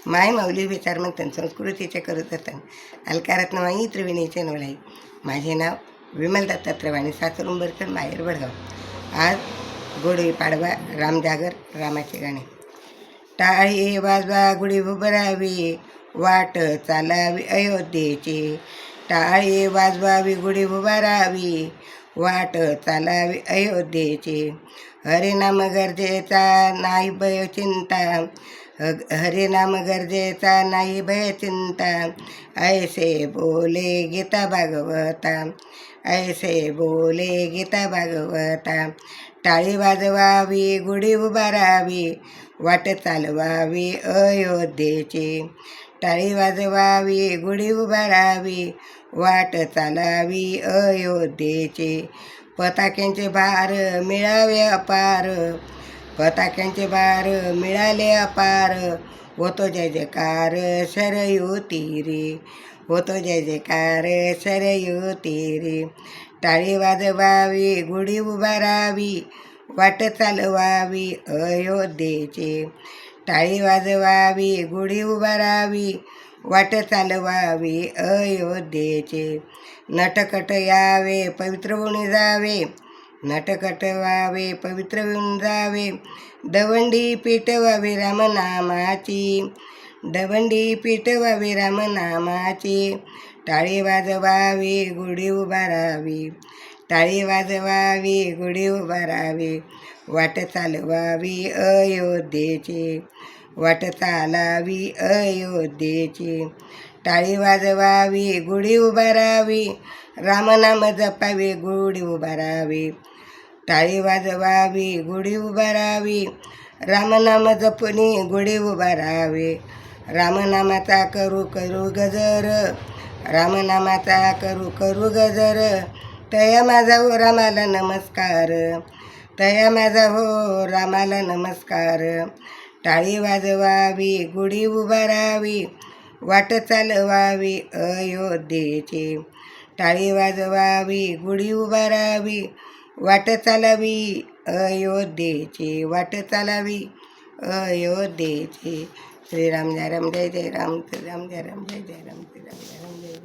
माय माऊली विचारमंथन संस्कृतीचे करत असताना अलकारत्नमाई त्रिवेणीचे नवलाई. माझे नाव विमल दत्तात्रय वाणी, सासर उंबरकर, माहेर वडगाव. आज गोडवी पाडवा, रामजागर, रामाचे गाणे. टाळी वाजवा गुढी उभारावी, वाट चालावी अयोध्येची. टाळी वाजवावी गुढी उभारावी, वाट चालावी अयोध्येची. हरिनाम गरजेचा नाही भय चिंता, हरिनाम गरजेचा नाही भय चिंता. ऐसे बोले गीता भागवता, ऐसे बोले गीता भागवता. टाळी वाजवावी गुढी उभारावी, वाट चालवावी अयोध्येची. टाळी वाजवावी गुढी उभारावी, वाट चालावी अयोध्येची. पताक्यांचे भार मिळावे अपार, पताक्यांचे भार मिळाले अपार. होतो जय जयकार शरयू तीरी, होतो जय जयकार शरयू तीरी. टाळी वाजवावी गुढी उभारावी, वाट चालवावी अयोध्येची. टाळी वाजवावी गुढी उभारावी, वाट चालवावी अयोध्येची. नटकट यावे पवित्र होऊन जावे, नटकट व्हावे पवित्र होऊन जावे. दवंडी पेटवावी रामनामाची, दवंडी पेटवावी रामनामाची. टाळी वाजवावी गुढी उभारावी, टाळी वाजवावी गुढी उभारावी. वाट चालवावी अयोध्येची, वाट चालावी अयोध्येची. टाळी वाजवावी गुढी उभारावी, रामनाम जपावे गुढी उभारावी. टाळी वाजवावी गुढी उभारावी, रामनाम जपणी गुढी उभारावी. रामनामाचा करू करू गजर, रामनामाचा करू करू गजर. तया माझा हो रामाला नमस्कार, तया माझा हो रामाला नमस्कार. टाळी वाजवावी गुढी उभारावी, वाट चालवावी अयोध्येची. टाळी वाजवावी गुढी उभारावी, वाट चालावी अयोध्येची, वाट चालावी अयोध्येची. श्रीराम जय राम, जय जय राम, श्रीराम जय राम, जय जय राम, श्रीराम जय राम, जय.